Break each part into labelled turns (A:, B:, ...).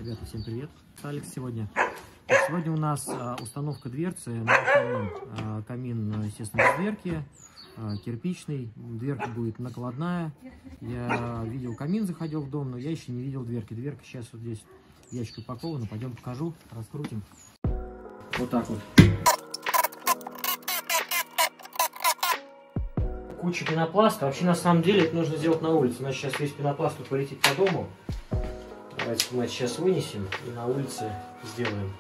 A: Ребята, всем привет! Алекс сегодня. Сегодня у нас установка дверцы на камин. Камин, естественно, без дверки, кирпичный. Дверка будет накладная. Я видел камин, заходил в дом, но я еще не видел дверки. Дверка сейчас вот здесь в ящик упакована. Пойдем покажу, раскрутим. Вот так вот. Куча пенопласта. Вообще, на самом деле, это нужно сделать на улице. У нас сейчас весь пенопласт полетит по дому. Давайте мы это сейчас вынесем и на улице сделаем.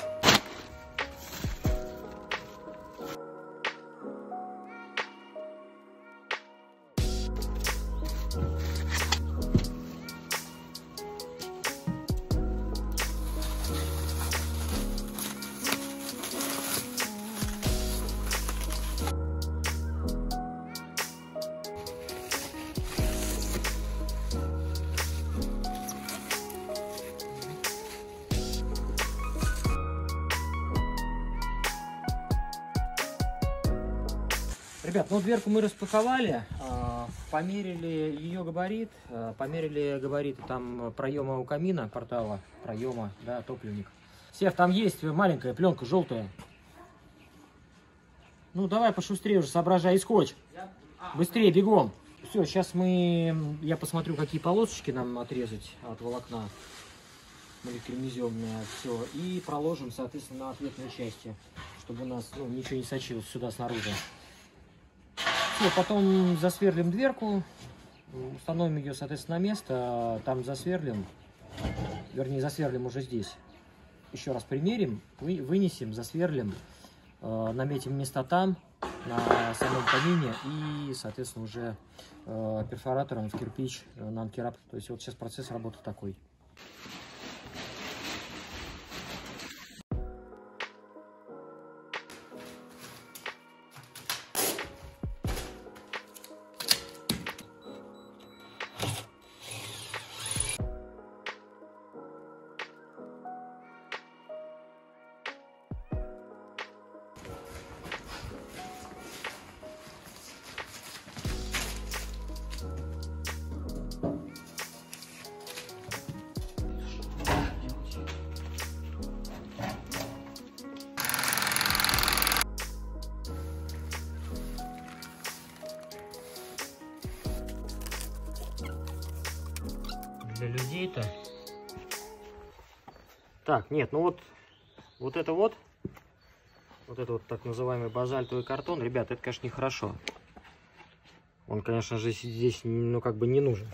A: Ребят, ну дверку мы распаковали, померили ее габарит, померили габариты там проема у камина, портала, проема, да, топливник. Сев, там есть маленькая пленка желтая. Ну давай пошустрее уже, соображай, и скотч. Быстрее, бегом. Все, сейчас я посмотрю, какие полосочки нам отрезать от волокна. Мы кремнезем все и проложим, соответственно, на ответные части, чтобы у нас ничего не сочилось сюда снаружи. Все, потом засверлим дверку, установим ее, соответственно, на место, там засверлим, вернее, засверлим уже здесь. Еще раз примерим, вынесем, засверлим, наметим места там, на самом камине и, соответственно, уже перфоратором в кирпич на анкерап. То есть вот сейчас процесс работы такой. Для людей-то. Так, нет, ну вот это вот так называемый базальтовый картон, ребят, это, конечно, нехорошо. Он, конечно же, здесь, ну, как бы не нужен.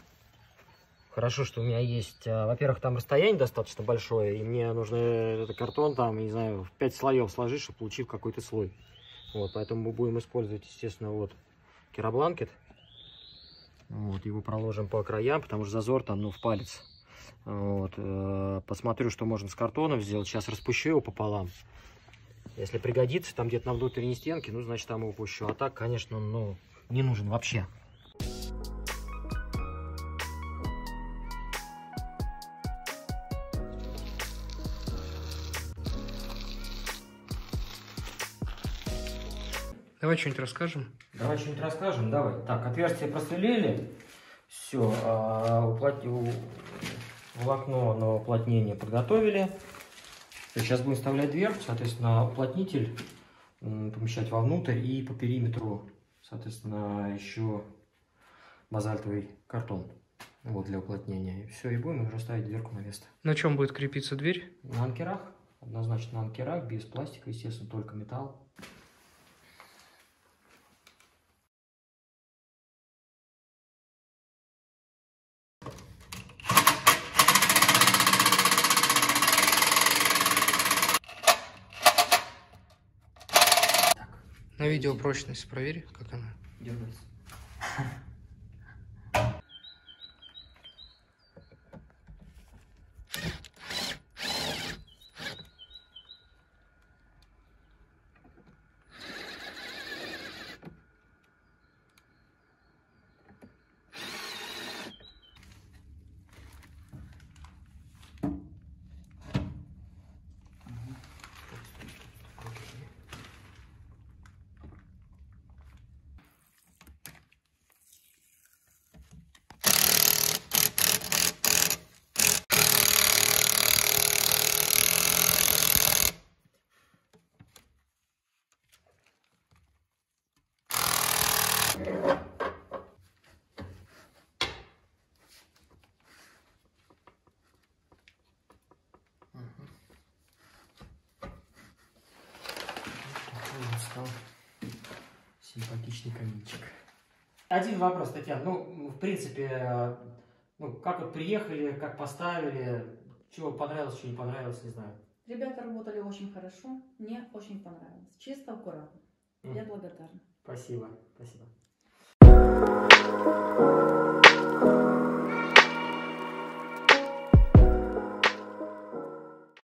A: Хорошо, что у меня есть, во-первых, там расстояние достаточно большое, и мне нужно этот картон там, не знаю, в 5 слоев сложить, чтобы получить какой-то слой. Вот, поэтому мы будем использовать, естественно, вот керабланкет. Вот, его проложим по краям, потому что зазор там, ну, в палец. Вот, посмотрю, что можно с картоном сделать. Сейчас распущу его пополам. Если пригодится, там где-то на внутренней стенке, ну, значит, там его пущу. А так, конечно, ну, не нужен вообще.
B: Давай что-нибудь расскажем.
A: Давай что-нибудь расскажем, давай. Так, отверстие просверлили. Все, волокно на уплотнение подготовили. Сейчас будем вставлять дверку, соответственно, уплотнитель помещать вовнутрь и по периметру, соответственно, еще базальтовый картон. Вот для уплотнения. И все, и будем уже ставить дверку на место.
B: На чем будет крепиться дверь?
A: На анкерах. Однозначно на анкерах, без пластика, естественно, только металл.
B: На видео прочность проверь, как она.
A: Дергается. Симпатичный каминчик. Один вопрос, Татьяна. Ну, в принципе, ну, как вот приехали, как поставили, чего понравилось, чего не понравилось, не знаю.
C: Ребята работали очень хорошо, мне очень понравилось. Чисто, аккуратно. Я благодарна.
A: Спасибо, спасибо.